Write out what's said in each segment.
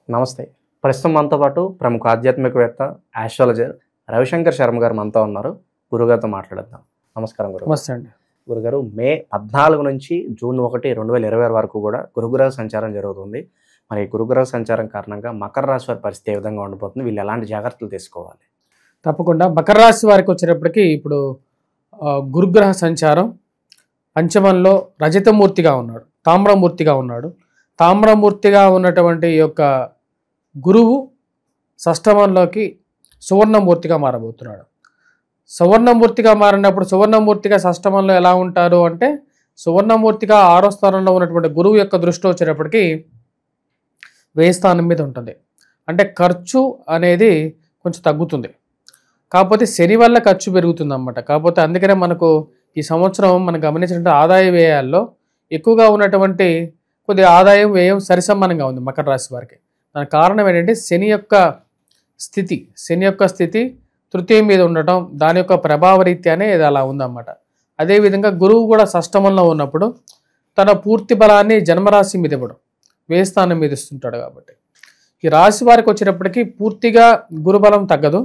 నమస్తే. ప్రస్తుతం మనతో పాటు ప్రముఖ ఆధ్యాత్మికవేత్త, ఆస్ట్రాలజర్ రవిశంకర్ శర్మ గారు మనతో ఉన్నారు. గురుగారితో మాట్లాడేద్దాం. నమస్కారం గురుగారు. నమస్తే అండి. గురుగారు, మే 14 నుంచి జూన్ 1, 2026 వరకు కూడా గురుగ్రహ సంచారం జరుగుతుంది. మరి గురుగ్రహ సంచారం కారణంగా మకర రాశి వారి పరిస్థితి ఏ విధంగా ఉండబోతుంది? వీళ్ళు ఎలాంటి జాగ్రత్తలు తీసుకోవాలి? తప్పకుండా మకర రాశి వారికి వచ్చేటప్పటికి ఇప్పుడు గురుగ్రహ సంచారం పంచమంలో రజతమూర్తిగా ఉన్నాడు, తామ్రమూర్తిగా ఉన్నాడు. తామ్రమూర్తిగా ఉన్నటువంటి ఈ యొక్క గురువు షష్టమంలోకి సువర్ణమూర్తిగా మారబోతున్నాడు. సువర్ణమూర్తిగా మారినప్పుడు సువర్ణమూర్తిగా షష్టమంలో ఎలా ఉంటారు అంటే, సువర్ణమూర్తిగా 6వ స్థానంలో ఉన్నటువంటి గురువు యొక్క దృష్టి వచ్చేటప్పటికి 1000 స్థానం మీద ఉంటుంది. అంటే ఖర్చు అనేది కొంచెం తగ్గుతుంది. కాకపోతే శని వల్ల ఖర్చు పెరుగుతుంది అన్నమాట. కాకపోతే అందుకనే మనకు ఈ సంవత్సరం మనం గమనించినట్టు ఆదాయ వ్యయాల్లో ఎక్కువగా ఉన్నటువంటి కొద్దిగా ఆదాయం వ్యయం సరిసమానంగా ఉంది మకర రాశి వారికి. దానికి కారణం ఏంటంటే శని యొక్క స్థితి తృతీయం మీద ఉండటం, దాని యొక్క ప్రభావ రీత్యానే ఇది అలా ఉందన్నమాట. అదేవిధంగా గురువు కూడా షష్టమంలో ఉన్నప్పుడు తన పూర్తి బలాన్ని జన్మరాశి మీద ఇవ్వడం, 1000 స్థానం మీద ఇస్తుంటాడు. కాబట్టి ఈ రాశి వారికి వచ్చేటప్పటికి పూర్తిగా గురుబలం తగ్గదు.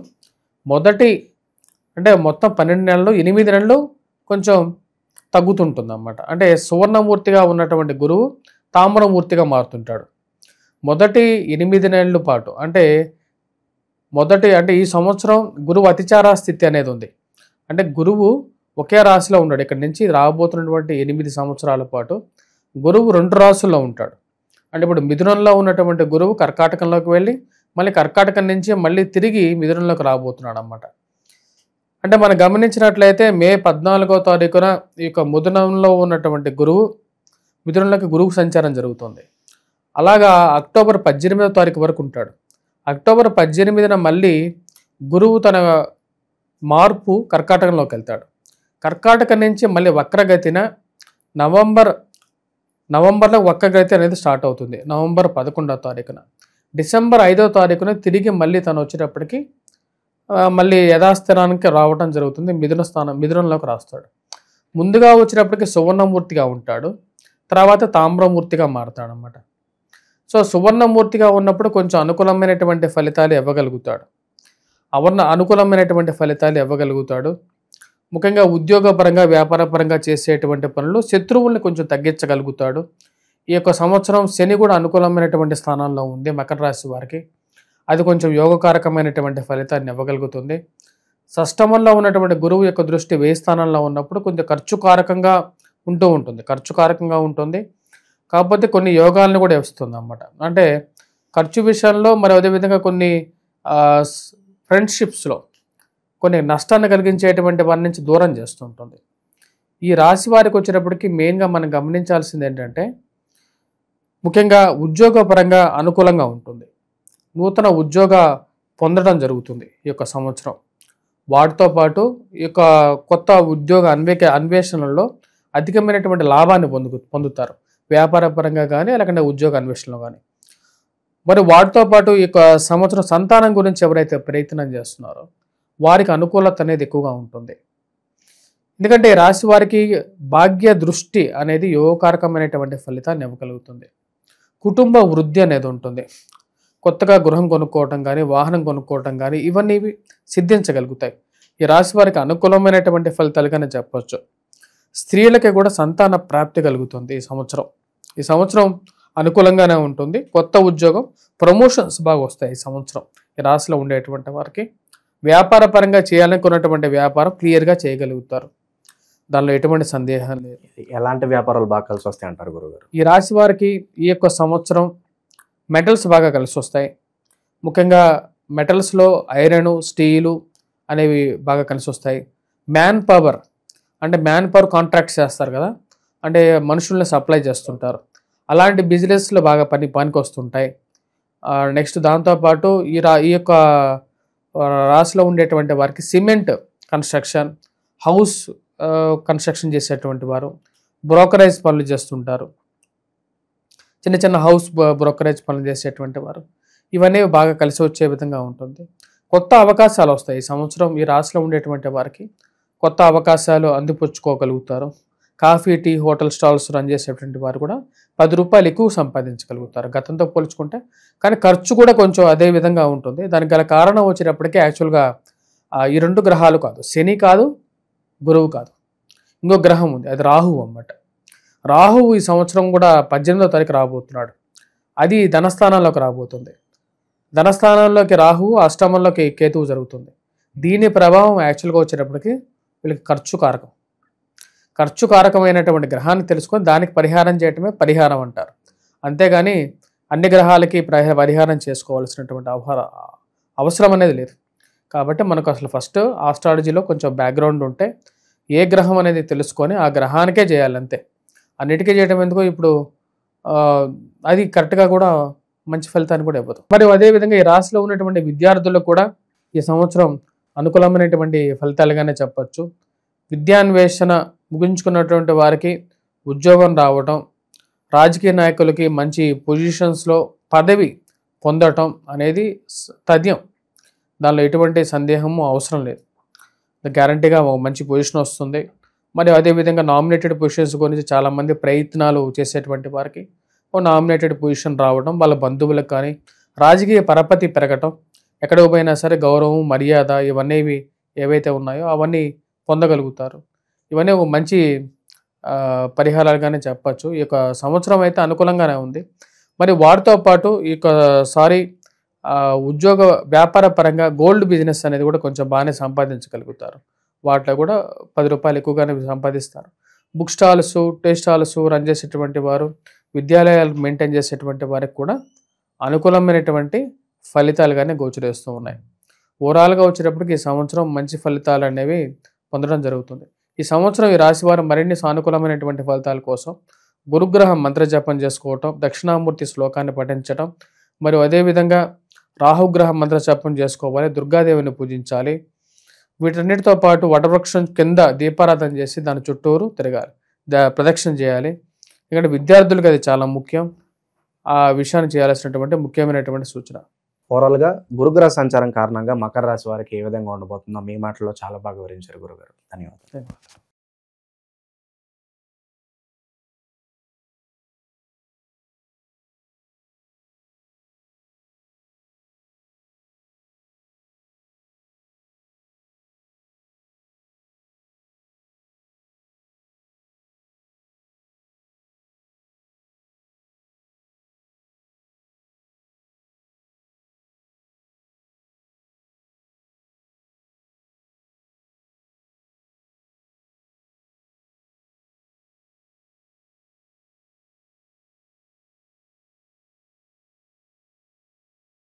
అంటే మొత్తం 12 నెలలు 8 నెలలు కొంచెం తగ్గుతుంటుంది అన్నమాట. అంటే సువర్ణమూర్తిగా ఉన్నటువంటి గురువు తామ్రమూర్తిగా మారుతుంటాడు. మొదటి 8 నెలల పాటు అంటే ఈ సంవత్సరం గురువు అతిచార స్థితి అనేది ఉంది. అంటే గురువు ఒకే రాశిలో ఉన్నాడు. ఇక్కడ నుంచి రాబోతున్నటువంటి 8 సంవత్సరాల పాటు గురువు 2 రాశుల్లో ఉంటాడు. అంటే ఇప్పుడు మిథునంలో ఉన్నటువంటి గురువు కర్కాటకంలోకి వెళ్ళి మళ్ళీ కర్కాటకం నుంచి మళ్ళీ తిరిగి మిథునంలోకి రాబోతున్నాడు అన్నమాట. అంటే మనం గమనించినట్లయితే మే 14వ తారీఖున ఈ యొక్క మిథునంలో ఉన్నటువంటి గురువు మిథునంలోకి గురువు సంచారం జరుగుతుంది. అలాగా అక్టోబర్ 18వ తారీఖు వరకు ఉంటాడు. అక్టోబర్ 18న మళ్ళీ గురువు తన మార్పు కర్కాటకంలోకి వెళ్తాడు. కర్కాటకం నుంచి మళ్ళీ వక్రగతిన నవంబర్లో వక్రగతి అనేది స్టార్ట్ అవుతుంది. నవంబర్ 11వ తారీఖున. డిసెంబర్ 5వ తారీఖున తిరిగి మళ్ళీ తను వచ్చేటప్పటికి మళ్ళీ యథాస్థానానికి రావడం జరుగుతుంది. మిథునంలోకి రాస్తాడు. ముందుగా వచ్చినప్పటికీ సువర్ణమూర్తిగా ఉంటాడు, తర్వాత తామ్రమూర్తిగా మారతాడు అన్నమాట. సో సువర్ణమూర్తిగా ఉన్నప్పుడు కొంచెం అనుకూలమైనటువంటి ఫలితాలు ఇవ్వగలుగుతాడు. ముఖ్యంగా ఉద్యోగపరంగా వ్యాపారపరంగా చేసేటువంటి పనులు శత్రువుల్ని కొంచెం తగ్గించగలుగుతాడు. ఈ యొక్క సంవత్సరం శని కూడా అనుకూలమైనటువంటి స్థానాల్లో ఉంది మకర రాశి వారికి. అది కొంచెం యోగకారకమైనటువంటి ఫలితాన్ని ఇవ్వగలుగుతుంది. షష్టమంలో ఉన్నటువంటి గురువు యొక్క దృష్టి 1000 స్థానంలో ఉన్నప్పుడు కొంచెం ఖర్చుకారకంగా ఉంటుంది. కాకపోతే కొన్ని యోగాలను కూడా ఇస్తుంది అన్నమాట. అంటే ఖర్చు విషయంలో మరి అదేవిధంగా కొన్ని ఫ్రెండ్షిప్స్లో కొన్ని నష్టాన్ని కలిగించేటువంటి వారి నుంచి దూరం చేస్తుంటుంది. ఈ రాశి వారికి వచ్చేటప్పటికి మెయిన్గా మనం గమనించాల్సింది ఏంటంటే, ముఖ్యంగా ఉద్యోగపరంగా అనుకూలంగా ఉంటుంది. నూతన ఉద్యోగ పొందడం జరుగుతుంది ఈ యొక్క సంవత్సరం. వాటితో పాటు ఈ యొక్క కొత్త ఉద్యోగ అన్వేషణలో అధికమైనటువంటి లాభాన్ని పొందుతారు. వ్యాపారపరంగా కానీ లేకుంటే ఉద్యోగ అన్వేషణలో కానీ. మరి వాటితో పాటు ఈ యొక్క సంవత్సరం సంతానం గురించి ఎవరైతే ప్రయత్నం చేస్తున్నారో వారికి అనుకూలత అనేది ఎక్కువగా ఉంటుంది. ఎందుకంటే రాశి వారికి భాగ్య దృష్టి అనేది యోగకారకమైనటువంటి ఫలితాన్ని ఇవ్వగలుగుతుంది. కుటుంబ వృద్ధి అనేది ఉంటుంది. కొత్తగా గృహం కొనుక్కోవటం కానీ వాహనం కొనుక్కోవటం కానీ ఇవన్నీ సిద్ధించగలుగుతాయి. ఈ రాశి వారికి అనుకూలమైనటువంటి ఫలితాలుగానే చెప్పవచ్చు. స్త్రీలకి కూడా సంతాన ప్రాప్తి కలుగుతుంది ఈ సంవత్సరం అనుకూలంగానే ఉంటుంది. కొత్త ఉద్యోగం, ప్రమోషన్స్ బాగా వస్తాయి ఈ సంవత్సరం. ఈ రాశిలో ఉండేటువంటి వారికి వ్యాపార పరంగా చేయాలనుకున్నటువంటి వ్యాపారం క్లియర్గా చేయగలుగుతారు. దానిలో ఎటువంటి సందేహం లేదు. ఎలాంటి వ్యాపారాలు బాగా కలిసి వస్తాయి అంటారు గురుగారు? ఈ రాశి వారికి ఈ యొక్క సంవత్సరం మెటల్స్ బాగా కలిసి వస్తాయి. ముఖ్యంగా మెటల్స్లో ఐరన్, స్టీలు అనేవి బాగా కలిసి వస్తాయి. మ్యాన్ పవర్ కాంట్రాక్ట్స్ చేస్తారు కదా, అంటే మనుషుల్ని సప్లై చేస్తుంటారు. అలాంటి బిజినెస్లో బాగా పనికి వస్తుంటాయి. నెక్స్ట్ దాంతోపాటు ఈ యొక్క రాశిలో ఉండేటువంటి వారికి సిమెంట్ కన్స్ట్రక్షన్, హౌస్ కన్స్ట్రక్షన్ చేసేటువంటి వారు, బ్రోకరేజ్ పనులు చేస్తుంటారు. చిన్న హౌస్ బ్రోకరేజ్ పనులు చేసేటువంటి వారు, ఇవన్నీ బాగా కలిసి వచ్చే విధంగా ఉంటుంది. కొత్త అవకాశాలు వస్తాయి ఈ సంవత్సరం. ఈ రాశిలో ఉండేటువంటి వారికి కొత్త అవకాశాలు అందిపుచ్చుకోగలుగుతారు. Coffee tea hotel stalls run చేసేటువంటి వారు కూడా 10 రూపాయలు ఎక్కువ సంపాదించగలుగుతారు గతంతో పోల్చుకుంటే. కానీ ఖర్చు కూడా కొంచెం అదే విధంగా ఉంటుంది. దానికి గల కారణం వచ్చేటప్పటికీ యాక్చువల్గా ఈ 2 గ్రహాలు కాదు, శని కాదు, గురువు కాదు, ఇంకో గ్రహం ఉంది, అది రాహువు అన్నమాట. రాహువు ఈ సంవత్సరం కూడా 18వ తారీఖు రాబోతున్నాడు. అది ధనస్థానంలోకి రాబోతుంది. ధనస్థానంలోకి రాహువు, అష్టమంలోకి కేతువు జరుగుతుంది. దీని ప్రభావం యాక్చువల్గా వచ్చేటప్పటికి వీళ్ళకి ఖర్చు కారకమైనటువంటి గ్రహాన్ని తెలుసుకొని దానికి పరిహారం చేయటమే పరిహారం అంటారు. అంతేగాని అన్ని గ్రహాలకి పరిహారం చేసుకోవాల్సినటువంటి అవసరం అనేది లేదు. కాబట్టి మనకు అసలు ఫస్ట్ ఆస్ట్రాలజీలో కొంచెం బ్యాక్గ్రౌండ్ ఉంటే ఏ గ్రహం అనేది తెలుసుకొని ఆ గ్రహానికే చేయాలి అంతే. అన్నిటికీ చేయడం ఎందుకు, ఇప్పుడు అది కరెక్ట్గా కూడా మంచి ఫలితాన్ని కూడా ఇవ్వదు. మరి అదేవిధంగా ఈ రాశిలో ఉన్నటువంటి విద్యార్థులకు కూడా ఈ సంవత్సరం అనుకూలమైనటువంటి ఫలితాలుగానే చెప్పచ్చు. విద్యాన్వేషణ ముగించుకున్నటువంటి వారికి ఉద్యోగం రావటం, రాజకీయ నాయకులకి మంచి పొజిషన్స్లో పదవి పొందటం అనేది తథ్యం. దానిలో ఎటువంటి సందేహము అవసరం లేదు. గ్యారంటీగా ఒక మంచి పొజిషన్ వస్తుంది. మరియు అదేవిధంగా నామినేటెడ్ పొజిషన్స్ గురించి చాలామంది ప్రయత్నాలు చేసేటువంటి వారికి ఓ నామినేటెడ్ పొజిషన్ రావడం, వాళ్ళ బంధువులకు కానీ రాజకీయ పరపతి పెరగటం, ఎక్కడికి పోయినా సరే గౌరవం, మర్యాద ఇవన్నీ ఏవైతే ఉన్నాయో అవన్నీ పొందగలుగుతారు. ఇవన్నీ ఒక మంచి పరిహారాలుగానే చెప్పచ్చు. ఈ యొక్క సంవత్సరం అయితే అనుకూలంగానే ఉంది. మరి వాటితో పాటు ఈ సారి ఉద్యోగ వ్యాపార పరంగా గోల్డ్ బిజినెస్ అనేది కూడా కొంచెం బాగానే సంపాదించగలుగుతారు. వాటిలో కూడా 10 రూపాయలు ఎక్కువగానే సంపాదిస్తారు. Book stalls, tea stalls run చేసేటువంటి వారు, విద్యాలయాలు మెయింటైన్ చేసేటువంటి వారికి కూడా అనుకూలమైనటువంటి ఫలితాలుగానే గోచరిస్తూ ఉన్నాయి. ఓవరాల్గా వచ్చేటప్పటికి ఈ సంవత్సరం మంచి ఫలితాలు అనేవి పొందడం జరుగుతుంది. ఈ సంవత్సరం ఈ రాశి వారు మరిన్ని సానుకూలమైనటువంటి ఫలితాల కోసం గురుగ్రహం మంత్రజపం చేసుకోవటం, దక్షిణామూర్తి శ్లోకాన్ని పఠించటం, మరియు అదేవిధంగా రాహుగ్రహం మంత్రజపం చేసుకోవాలి, దుర్గాదేవిని పూజించాలి. వీటన్నిటితో పాటు వటవృక్షం కింద దీపారాధన చేసి దాని చుట్టూరు తిరగాలి, ప్రదక్షిణ చేయాలి. ఎందుకంటే విద్యార్థులకు అది చాలా ముఖ్యం. ఆ విషయాన్ని చేయాల్సినటువంటి ముఖ్యమైనటువంటి సూచన. ఓవరాల్గా గురుగ్రహ సంచారం కారణంగా మకర రాశి వారికి ఏ విధంగా ఉండబోతుందో మీ మాటల్లో చాలా బాగా వివరించారు గురుగారు. ధన్యవాదాలు.